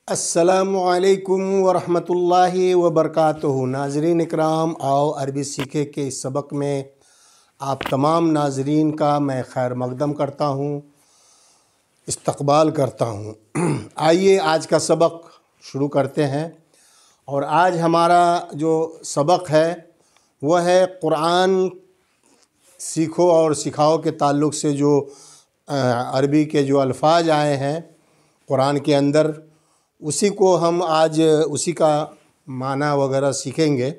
السلام علیکم ورحمۃ اللہ وبرکاتہ۔ ناظرین اکرام، آؤ عربی سیکھے کے اس سبق میں آپ تمام ناظرین کا میں خیر مقدم کرتا ہوں، استقبال کرتا ہوں۔ آئیے آج کا سبق شروع کرتے ہیں۔ اور آج ہمارا جو سبق ہے وہ ہے قرآن سیکھو اور سکھاؤ کے تعلق سے جو عربی کے جو الفاظ آئے ہیں قرآن کے اندر، اسی کو ہم آج اسی کا معنی وغیرہ سیکھیں گے۔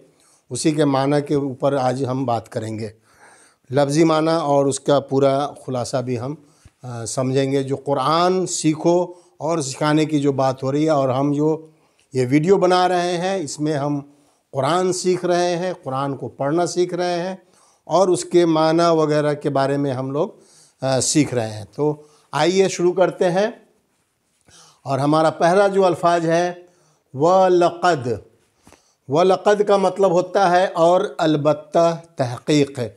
اسی کے معنی کے اوپر آج ہم بات کریں گے، لفظی معنی اور اس کا پورا خلاصہ بھی ہم سمجھیں گے۔ جو قرآن سیکھو اور سکھانے کی جو بات ہو رہی ہے، اور ہم جو یہ ویڈیو بنا رہے ہیں اس میں ہم قرآن سیکھ رہے ہیں، قرآن کو پڑھنا سیکھ رہے ہیں اور اس کے معنی وغیرہ کے بارے میں ہم لوگ سیکھ رہے ہیں۔ تو آئیے شروع کرتے ہیں۔ اور ہمارا پہلا جو الفاظ ہے وَلَقَدْ۔ وَلَقَدْ کا مطلب ہوتا ہے اور البتہ تحقیق ہے۔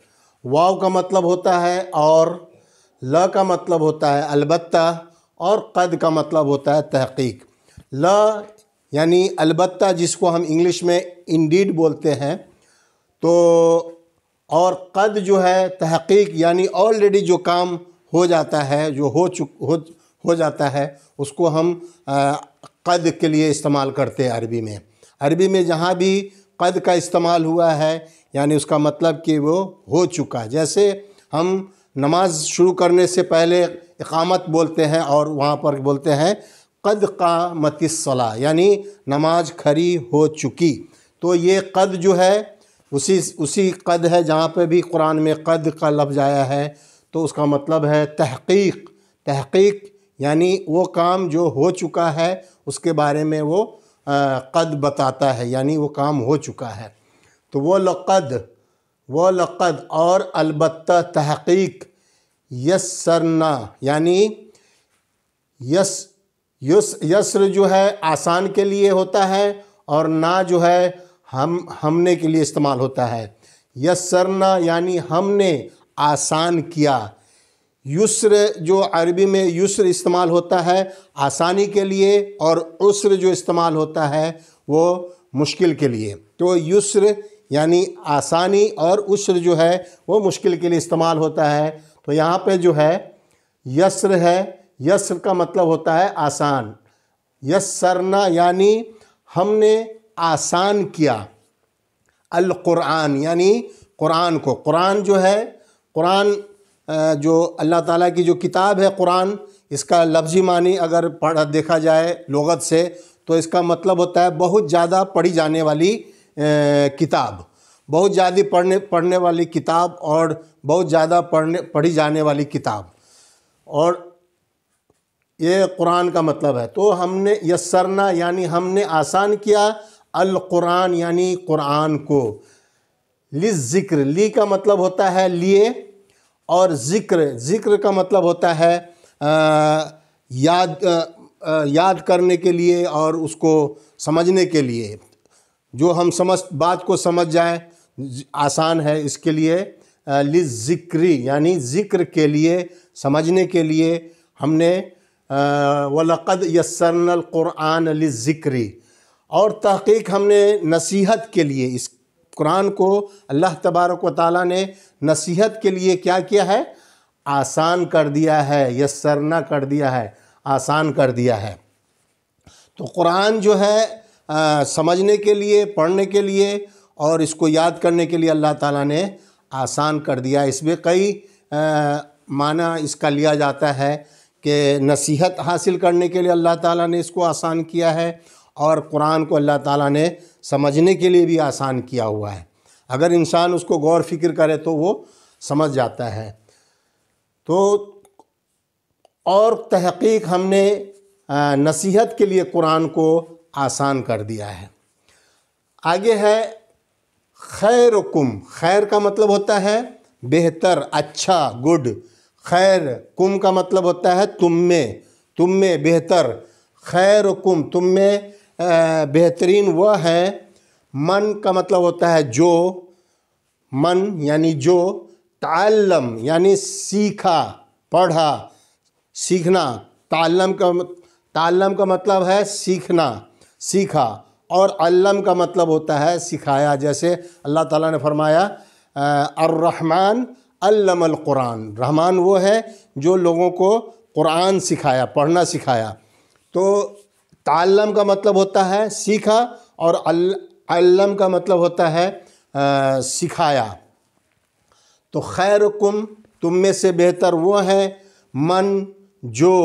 واو کا مطلب ہوتا ہے اور لا کا مطلب ہوتا ہے البتہ، اور قد کا مطلب ہوتا ہے تحقیق۔ لا یعنی البتہ، جس کو ہم انگلش میں انڈیڈ بولتے ہیں، تو اور قد جو ہے تحقیق، یعنی آلریڈی جو کام ہو جاتا ہے، جو ہو جاتا ہے، اس کو ہم قد کے لیے استعمال کرتے ہیں عربی میں۔ عربی میں جہاں بھی قد کا استعمال ہوا ہے یعنی اس کا مطلب کہ وہ ہو چکا۔ جیسے ہم نماز شروع کرنے سے پہلے اقامت بولتے ہیں اور وہاں پر بولتے ہیں قد قامت الصلاۃ، یعنی نماز کھڑی ہو چکی۔ تو یہ قد جو ہے اسی قد ہے جہاں پہ بھی قرآن میں قد کا لفظ آیا ہے، تو اس کا مطلب ہے تحقیق۔ تحقیق یعنی وہ کام جو ہو چکا ہے اس کے بارے میں وہ قد بتاتا ہے، یعنی وہ کام ہو چکا ہے۔ تو وہ لقد اور البتہ تحقیق، یسرنا یعنی یسر جو ہے آسان کے لیے ہوتا ہے، اور نا جو ہے ہم نے کے لیے استعمال ہوتا ہے۔ یسرنا یعنی ہم نے آسان کیا۔ یسر جو عربی میں یسر استعمال ہوتا ہے آسانی کے لیے، اور عسر جو استعمال ہوتا ہے وہ مشکل کے لیے۔ تو یسر یعنی آسانی اور عسر جو ہے وہ مشکل کے لیے استعمال ہوتا ہے۔ تو یہاں پہ جو ہے یسر ہے، یسر کا مطلب ہوتا ہے آسان۔ یسرنا یعنی ہم نے آسان کیا القرآن، یعنی قرآن کو۔ قرآن جو ہے، قرآن جو اللہ تعالیٰ کی جو کتاب ہے قرآن، اس کا لفظی معنی اگر دیکھا جائے لغت سے تو اس کا مطلب ہوتا ہے بہت زیادہ پڑھی جانے والی کتاب، بہت زیادہ پڑھنے والی کتاب، اور بہت زیادہ پڑھی جانے والی کتاب، اور یہ قرآن کا مطلب ہے۔ تو ہم نے یسرنا یعنی ہم نے آسان کیا القرآن یعنی قرآن کو، للذکر، لی کا مطلب ہوتا ہے لیے، اور ذکر کا مطلب ہوتا ہے یاد کرنے کے لیے اور اس کو سمجھنے کے لیے۔ جو ہم بات کو سمجھ جائیں آسان ہے، اس کے لیے للذکری یعنی ذکر کے لیے، سمجھنے کے لیے ہم نے وَلَقَدْ يَسَّرْنَا الْقُرْآنَ لِلذِّكْرِ، اور تحقیق ہم نے نصیحت کے لیے، اس قرآن کو اللہ تبارک و تعالیٰ نے نصیحت کے لیے کیا کیا ہے؟ آسان کر دیا ہے، یسرنا کر دیا ہے، آسان کر دیا ہے۔ تو قرآن جو ہے سمجھنے کے لیے، پڑھنے کے لیے اور اس کو یاد کرنے کے لیے اللہ تعالیٰ نے آسان کر دیا۔ اس میں کئی معنی اس کا لیا جاتا ہے کہ نصیحت حاصل کرنے کے لیے اللہ تعالیٰ نے اس کو آسان کیا ہے، اور قرآن کو اللہ تعالیٰ نے سمجھنے کے لیے بھی آسان کیا ہوا ہے۔ اگر انسان اس کو غور فکر کرے تو وہ سمجھ جاتا ہے۔ تو اور تحقیق ہم نے نصیحت کے لیے قرآن کو آسان کر دیا ہے۔ آگے ہے خیرکم۔ خیر کا مطلب ہوتا ہے بہتر، اچھا، گڈ۔ خیر کم کا مطلب ہوتا ہے تم میں بہتر۔ خیرکم، تم میں بہترین وہ ہے۔ من کا مطلب ہوتا ہے جو، من یعنی جو۔ تعلم یعنی سیکھا، پڑھا، سیکھنا۔ تعلم کا مطلب ہے سیکھنا، سیکھا، اور علم کا مطلب ہوتا ہے سکھایا۔ جیسے اللہ تعالیٰ نے فرمایا الرحمن علم القرآن، رحمان وہ ہے جو لوگوں کو قرآن سکھایا، پڑھنا سکھایا۔ تو تعلم کا مطلب ہوتا ہے سیکھا، اور علم کا مطلب ہوتا ہے سکھایا۔ تو خیرکم، تم میں سے بہتر وہ ہے، جو،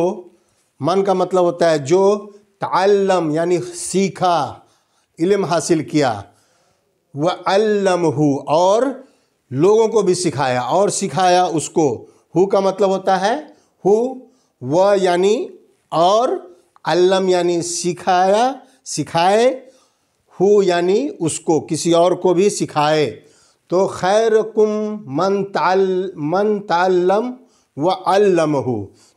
من کا مطلب ہوتا ہے جو، تعلم یعنی سیکھا، علم حاصل کیا، وعلمہ، اور لوگوں کو بھی سکھایا اور سکھایا اس کو۔ ہو کا مطلب ہوتا ہے وہ یعنی اور، علم یعنی سکھایا، سکھائے، ہو یعنی اس کو، کسی اور کو بھی سکھائے۔ تو خیرکم من تعلم وعلمہ،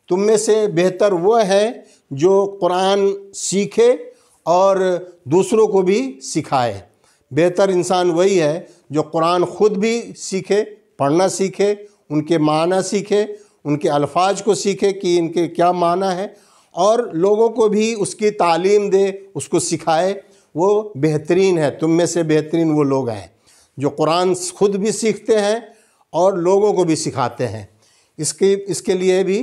تم میں سے بہتر وہ ہے جو قرآن سیکھے اور دوسروں کو بھی سکھائے۔ بہتر انسان وہی ہے جو قرآن خود بھی سیکھے، پڑھنا سیکھے، ان کے معنی سیکھے، ان کے الفاظ کو سیکھے کہ ان کے کیا معنی ہے، اور لوگوں کو بھی اس کی تعلیم دے، اس کو سکھائے۔ وہ بہترین ہے، تم میں سے بہترین وہ لوگ ہیں جو قرآن خود بھی سیکھتے ہیں اور لوگوں کو بھی سکھاتے ہیں۔ اس کے لیے بھی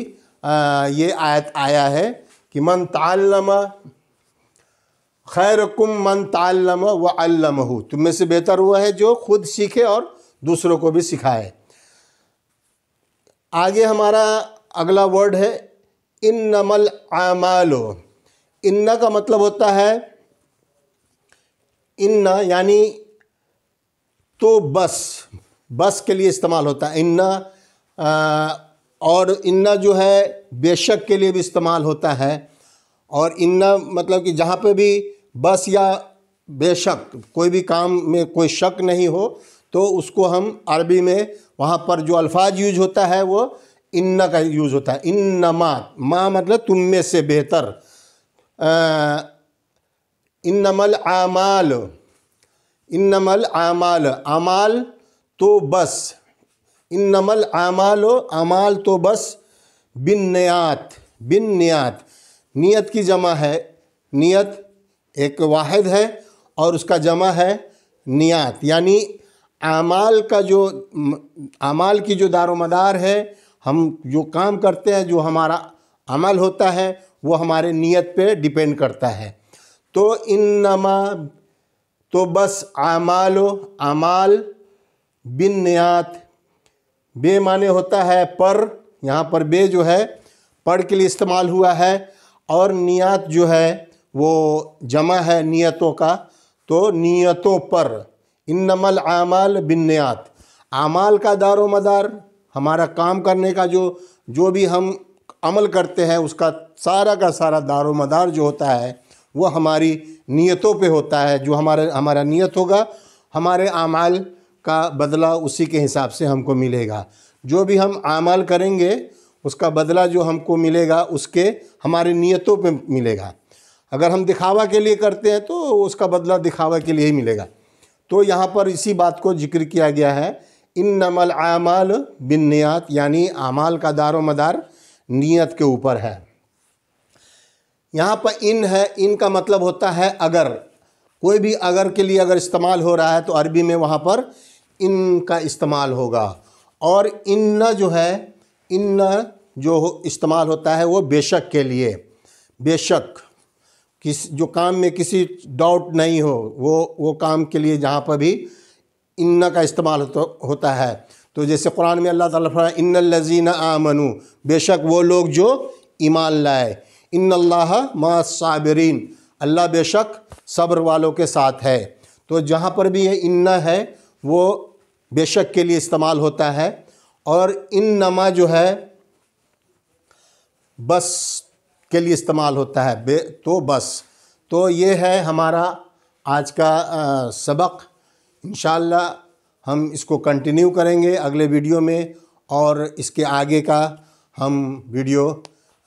یہ آیت آیا ہے کہ من تعلم، خیرکم من تعلم وعلمہ، تم میں سے بہتر وہ ہے جو خود سیکھے اور دوسروں کو بھی سکھائے۔ آگے ہمارا اگلا ورڈ ہے انما الاعمال۔ ان کا مطلب ہوتا ہے ان یعنی تو بس کے لیے استعمال ہوتا ہے ان، اور ان جو ہے بے شک کے لیے بھی استعمال ہوتا ہے۔ اور ان مطلب کہ جہاں پہ بھی بس یا بے شک کوئی بھی کام میں کوئی شک نہیں ہو تو اس کو ہم عربی میں وہاں پر جو الفاظ یوز ہوتا ہے وہ ان کا یوز ہوتا ہے۔ انما، ما مطلب تم میں سے بہتر، انما الاعمال، انما الاعمال، اعمال تو بس، انما الاعمال، اعمال تو بس، بالنیات، بالنیات، نیت کی جمع ہے، نیت ایک واحد ہے اور اس کا جمع ہے نیات، یعنی اعمال کا جو، اعمال کی جو دار و مدار ہے، ہم جو کام کرتے ہیں، جو ہمارا عمل ہوتا ہے وہ ہمارے نیت پہ ڈیپینڈ کرتا ہے۔ تو انما تو بس، اعمال، اعمال، بالنیات، بے معنی ہوتا ہے پر، یہاں پر بے جو ہے پر کے لیے استعمال ہوا ہے، اور نیات جو ہے وہ جمع ہے نیتوں کا، تو نیتوں پر، انما الاعمال بالنیات، اعمال کا دار و مدار، ہمارا کام کرنے کا جو بھی ہم عمل کرتے ہیں اس کا سارا دار و مدار جو ہوتا ہے وہ ہماری نیتوں پہ ہوتا ہے۔ جو ہمارا نیت ہوگا ہمارے اعمال کا بدلہ اسی کے حساب سے ہم کو ملے گا۔ جو بھی ہم اعمال کریں گے اس کا بدلہ جو ہم کو ملے گا اس کے ہماری نیتوں پہ ملے گا۔ اگر ہم دکھاوا کے لیے کرتے ہیں تو اس کا بدلہ دکھاوا کے لیے ہی ملے گا۔ تو یہاں پر اسی بات کو ذکر کیا گیا ہے، انما الاعمال بالنیات، یعنی اعمال کا دار و مدار نیت کے اوپر ہے۔ یہاں پر ان ہے، ان کا مطلب ہوتا ہے اگر، کوئی بھی اگر کے لیے اگر استعمال ہو رہا ہے تو عربی میں وہاں پر ان کا استعمال ہوگا۔ اور ان جو ہے، ان جو استعمال ہوتا ہے وہ بے شک کے لیے، بے شک، جو کام میں کسی ڈاؤٹ نہیں ہو وہ کام کے لیے جہاں پر بھی ان کا استعمال ہوتا ہے۔ تو جیسے قرآن میں اللہ تعالیٰ فرمایا ان الذین آمنوا، بے شک وہ لوگ جو ایمان لائے، ان اللہ مع الصابرین، اللہ بے شک صبر والوں کے ساتھ ہے۔ تو جہاں پر بھی یہ ان ہے وہ بے شک کے لیے استعمال ہوتا ہے، اور انما جو ہے بس کے لیے استعمال ہوتا ہے، تو بس۔ تو یہ ہے ہمارا آج کا سبق۔ انشاءاللہ ہم اس کو کنٹینیو کریں گے اگلے ویڈیو میں، اور اس کے آگے کا ہم ویڈیو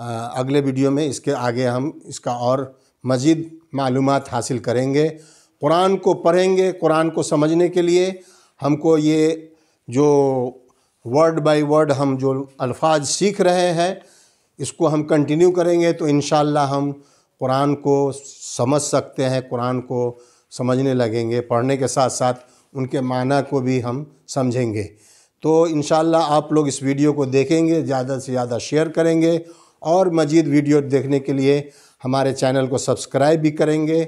اگلے ویڈیو میں اس کے آگے ہم اس کا اور مزید معلومات حاصل کریں گے۔ قرآن کو پڑھیں گے، قرآن کو سمجھنے کے لیے ہم کو یہ جو ورڈ بائی ورڈ ہم جو الفاظ سیکھ رہے ہیں اس کو ہم کنٹینیو کریں گے تو انشاءاللہ ہم قرآن کو سمجھ سکتے ہیں، قرآن کو سمجھنے لگیں گے، پڑھنے کے ساتھ ساتھ ان کے معنی کو بھی ہم سمجھیں گے۔ تو انشاءاللہ آپ لوگ اس ویڈیو کو دیکھیں گے، زیادہ سے زیادہ شیئر کریں گے، اور مزید ویڈیو دیکھنے کے لیے ہمارے چینل کو سبسکرائب بھی کریں گے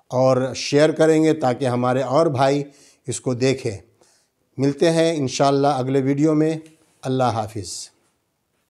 اور شیئر کریں گے تاکہ ہمارے اور بھائی اس کو دیکھیں۔ ملتے ہیں انشاءاللہ اگلے ویڈیو میں۔ اللہ حافظ۔